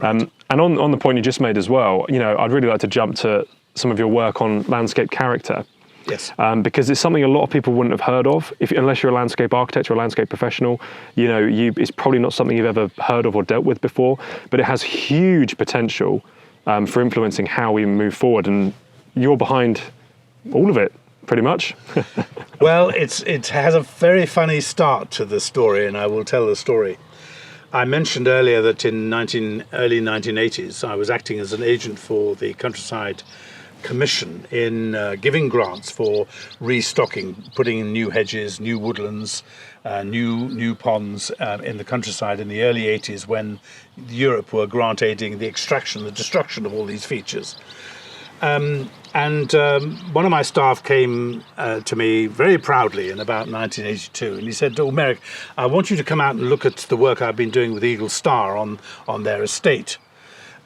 And on the point you just made as well, I'd really like to jump to some of your work on landscape character. Yes. Because it's something a lot of people wouldn't have heard of, unless you're a landscape architect or a landscape professional. It's probably not something you've ever heard of or dealt with before, but it has huge potential for influencing how we move forward. And you're behind all of it, pretty much. Well, it has a very funny start to the story, and I will tell the story. I mentioned earlier that in early 1980s, I was acting as an agent for the Countryside Commission in giving grants for restocking, putting in new hedges, new woodlands, new ponds in the countryside in the early 80s, when Europe were grant aiding the extraction, the destruction of all these features. And one of my staff came to me very proudly in about 1982, and he said, "Oh, Merrick, I want you to come out and look at the work I've been doing with Eagle Star on their estate."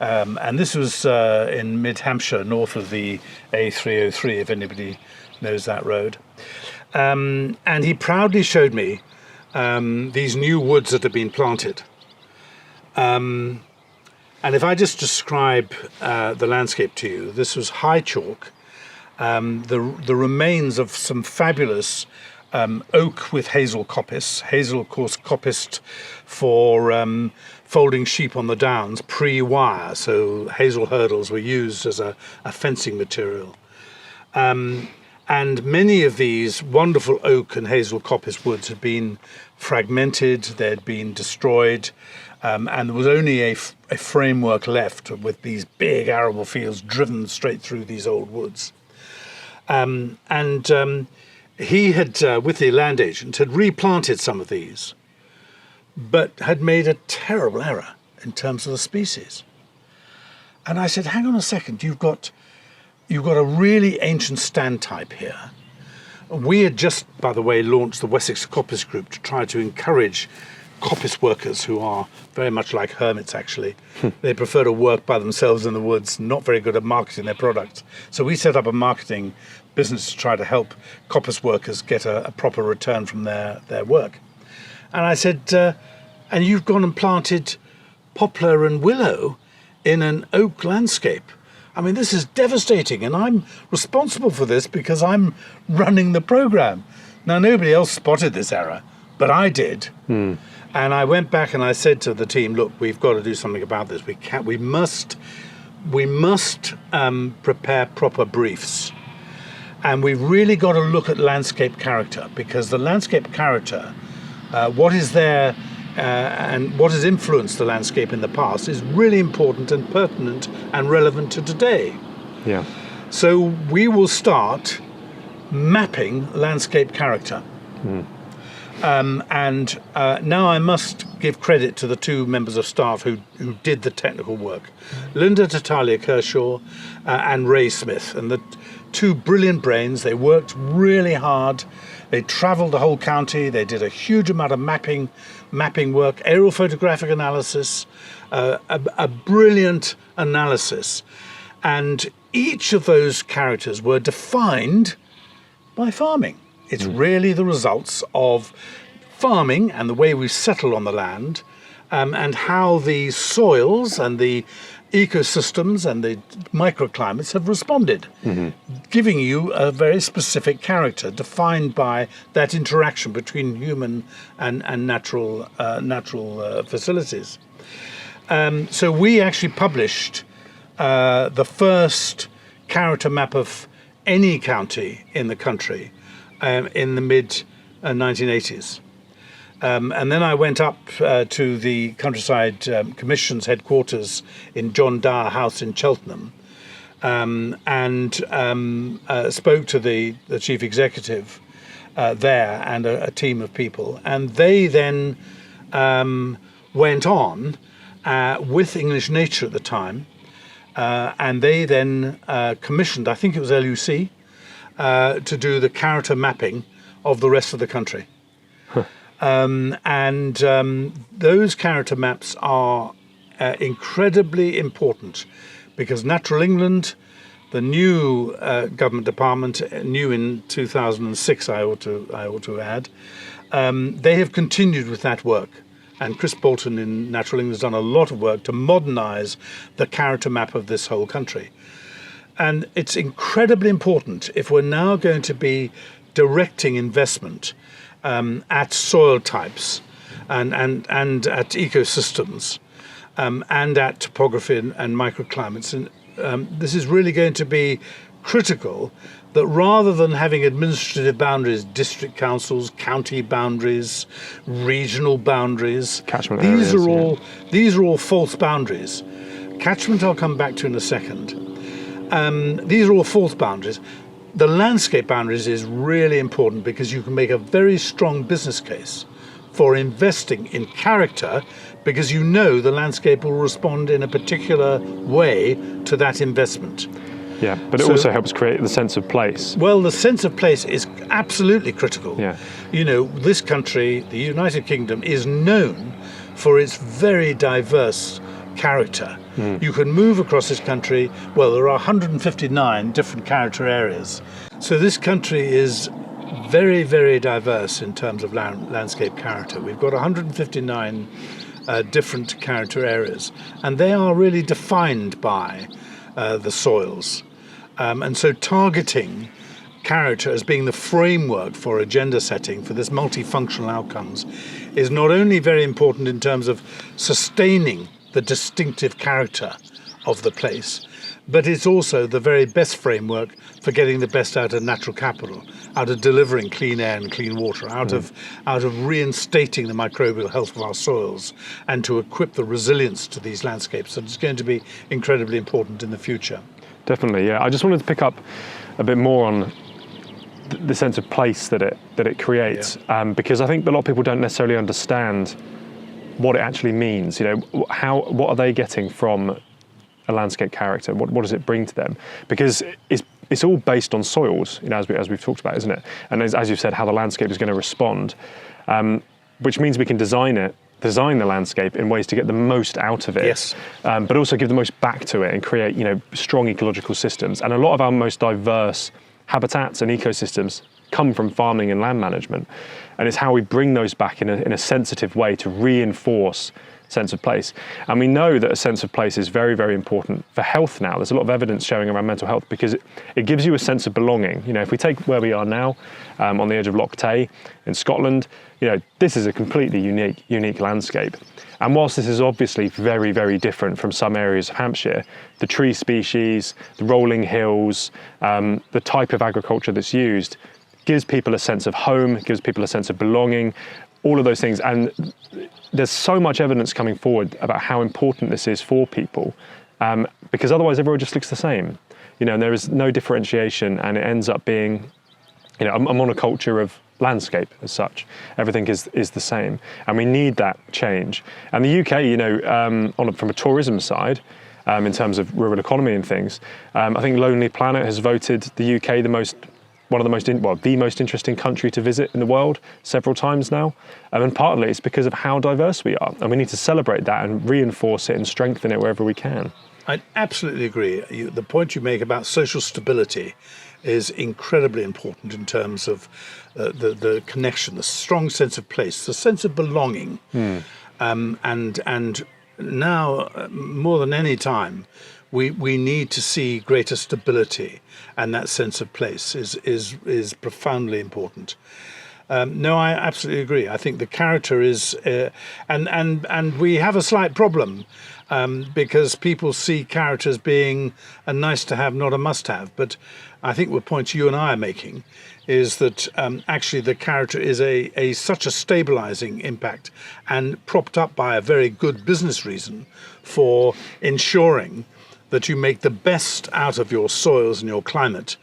And this was in mid-Hampshire, north of the A303, if anybody knows that road. And he proudly showed me these new woods that had been planted. And if I just describe the landscape to you, this was high chalk, the remains of some fabulous oak with hazel coppice. Hazel, of course, coppiced for folding sheep on the downs pre-wire, so hazel hurdles were used as a fencing material. And many of these wonderful oak and hazel coppice woods had been fragmented, they'd been destroyed, and there was only a framework left with these big arable fields driven straight through these old woods. He had, with the land agent, had replanted some of these, but had made a terrible error in terms of the species. And I said, hang on a second, you've got a really ancient stand type here. We had just, by the way, launched the Wessex Coppice Group to try to encourage coppice workers, who are very much like hermits, actually. They prefer to work by themselves in the woods, not very good at marketing their products. So we set up a marketing business to try to help coppice workers get a proper return from their work. And I said, and you've gone and planted poplar and willow in an oak landscape. I mean, this is devastating, and I'm responsible for this because I'm running the program. Now, nobody else spotted this error, but I did. And I went back and I said to the team, look, we've got to do something about this. We must prepare proper briefs. And we've really got to look at landscape character, because the landscape character, what is there and what has influenced the landscape in the past, is really important and pertinent and relevant to today. Yeah. So we will start mapping landscape character. And now I must give credit to the two members of staff who did the technical work, Linda Tatalia Kershaw and Ray Smith. And the two brilliant brains. They worked really hard. They travelled the whole county. They did a huge amount of mapping work, aerial photographic analysis, a brilliant analysis. And each of those characters were defined by farming. It's really the results of farming and the way we settle on the land, and how the soils and the ecosystems and the microclimates have responded, giving you a very specific character defined by that interaction between human and natural facilities. So we actually published the first character map of any county in the country in the mid-1980s. And then I went up to the Countryside Commission's headquarters in John Dyer House in Cheltenham, and spoke to the chief executive there and a team of people. And they then went on with English Nature at the time, and they then commissioned, I think it was LUC, to do the character mapping of the rest of the country. Those character maps are incredibly important, because Natural England, the new government department, new in 2006, I ought to add, they have continued with that work. And Chris Bolton in Natural England has done a lot of work to modernise the character map of this whole country. And it's incredibly important if we're now going to be directing investment at soil types and at ecosystems and at topography and microclimates. And this is really going to be critical, that rather than having administrative boundaries, district councils, county boundaries, regional boundaries, Catchment these areas, are all false boundaries. Catchment I'll come back to in a second. These are all false boundaries. The landscape boundaries is really important because you can make a very strong business case for investing in character, because you know the landscape will respond in a particular way to that investment. Yeah, but it also helps create the sense of place. Well, the sense of place is absolutely critical. Yeah. You know, this country, the United Kingdom, is known for its very diverse character. You can move across this country, well, there are 159 different character areas. So this country is very, very diverse in terms of landscape character. We've got 159 different character areas, and they are really defined by the soils. And so targeting character as being the framework for agenda setting for this multifunctional outcomes is not only very important in terms of sustaining the distinctive character of the place, but it's also the very best framework for getting the best out of natural capital, out of delivering clean air and clean water, out of reinstating the microbial health of our soils, and to equip the resilience to these landscapes. And it's going to be incredibly important in the future. Definitely, yeah. I just wanted to pick up a bit more on the sense of place that it creates, because I think a lot of people don't necessarily understand what it actually means. You know, what are they getting from a landscape character? What does it bring to them? Because it's all based on soils, you know, as we've talked about, isn't it? And as you've said, how the landscape is going to respond, which means we can design the landscape in ways to get the most out of it, yes. But also give the most back to it and create, you know, strong ecological systems. And a lot of our most diverse habitats and ecosystems come from farming and land management, and it's how we bring those back in a sensitive way to reinforce sense of place. And we know that a sense of place is very, very important for health now. There's a lot of evidence showing around mental health because it gives you a sense of belonging. You know, if we take where we are now, on the edge of Loch Tay in Scotland, you know, this is a completely unique landscape. And whilst this is obviously very, very different from some areas of Hampshire, the tree species, the rolling hills, the type of agriculture that's used gives people a sense of home, gives people a sense of belonging, all of those things. And there's so much evidence coming forward about how important this is for people, because otherwise everyone just looks the same. You know, and there is no differentiation, and it ends up being, you know, a monoculture of landscape as such. Everything is the same, and we need that change. And the UK, you know, from a tourism side, in terms of rural economy and things, I think Lonely Planet has voted the UK the most interesting country to visit in the world several times now. And partly it's because of how diverse we are. And we need to celebrate that and reinforce it and strengthen it wherever we can. I absolutely agree. The point you make about social stability is incredibly important in terms of the connection, the strong sense of place, the sense of belonging. And now, more than any time, we need to see greater stability, and that sense of place is profoundly important. No, I absolutely agree. I think the character is, and we have a slight problem because people see character as being a nice to have, not a must have. But I think the point you and I are making is that actually the character is such a stabilizing impact, and propped up by a very good business reason for ensuring that you make the best out of your soils and your climate.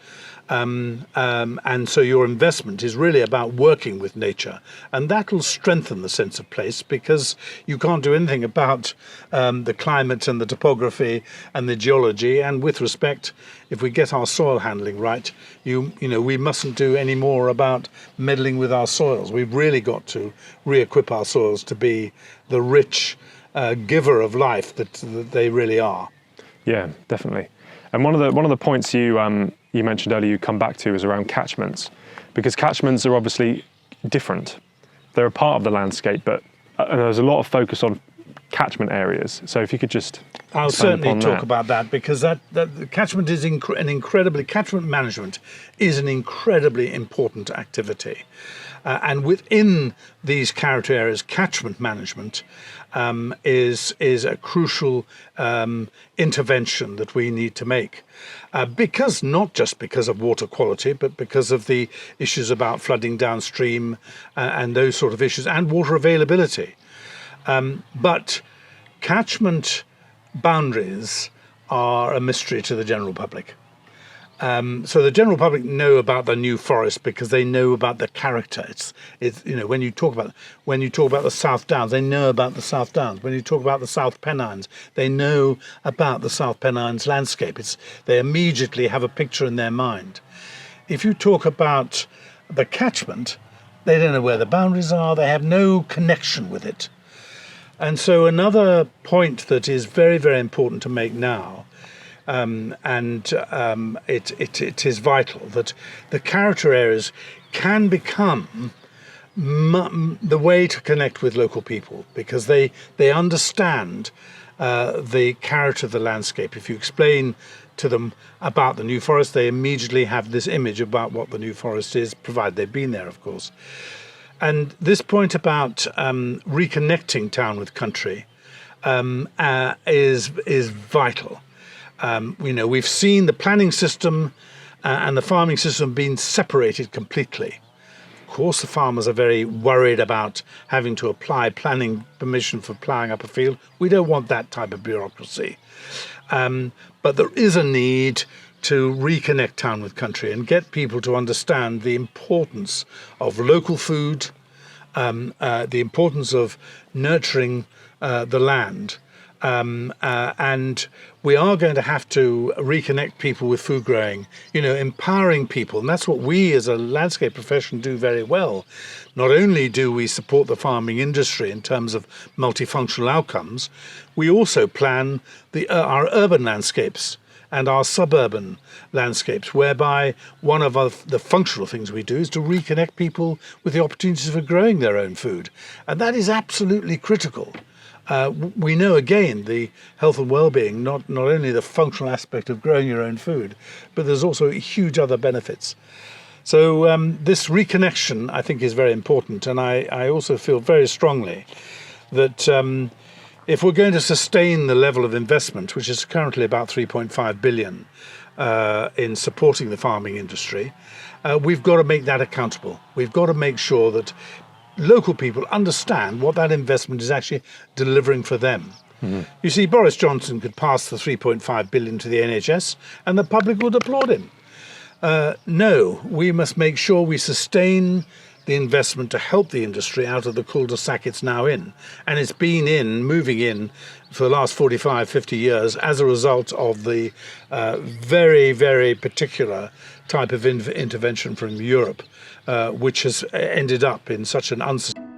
And so your investment is really about working with nature, and that will strengthen the sense of place, because you can't do anything about the climate and the topography and the geology. And with respect, if we get our soil handling right, you know, we mustn't do any more about meddling with our soils. We've really got to re-equip our soils to be the rich giver of life that they really are. Yeah, definitely. And one of the points you mentioned earlier, you come back to, is around catchments, because catchments are obviously different. They're a part of the landscape, but and there's a lot of focus on catchment areas. So if you could just I'll expand certainly upon talk that. about that, because that the catchment is catchment management is an incredibly important activity, and within these character areas, catchment management is a crucial intervention that we need to make, because not just because of water quality, but because of the issues about flooding downstream and those sort of issues, and water availability. But catchment boundaries are a mystery to the general public. So the general public know about the New Forest because they know about the character. It's when you talk about the South Downs, they know about the South Downs. When you talk about the South Pennines, they know about the South Pennines landscape. They immediately have a picture in their mind. If you talk about the catchment, they don't know where the boundaries are. They have no connection with it. And so another point that is very, very important to make now, it is vital that the character areas can become the way to connect with local people, because they understand the character of the landscape. If you explain to them about the New Forest, they immediately have this image about what the New Forest is, provided they've been there, of course. And this point about reconnecting town with country is vital. We've seen the planning system and the farming system being separated completely. Of course, the farmers are very worried about having to apply planning permission for ploughing up a field. We don't want that type of bureaucracy. But there is a need to reconnect town with country and get people to understand the importance of local food, the importance of nurturing the land. And we are going to have to reconnect people with food growing, empowering people. And that's what we as a landscape profession do very well. Not only do we support the farming industry in terms of multifunctional outcomes, we also plan our urban landscapes and our suburban landscapes, whereby one of the functional things we do is to reconnect people with the opportunities for growing their own food. And that is absolutely critical. We know, again, the health and well-being, not only the functional aspect of growing your own food, but there's also huge other benefits. So this reconnection, I think, is very important. And I also feel very strongly that if we're going to sustain the level of investment, which is currently about 3.5 billion in supporting the farming industry, we've got to make that accountable. We've got to make sure that local people understand what that investment is actually delivering for them. Mm-hmm. You see, Boris Johnson could pass the 3.5 billion to the NHS and the public would applaud him. No, we must make sure we sustain the investment to help the industry out of the cul-de-sac it's now in. And it's been moving in for the last 45, 50 years as a result of the very, very particular type of intervention from Europe, which has ended up in such an unsustainable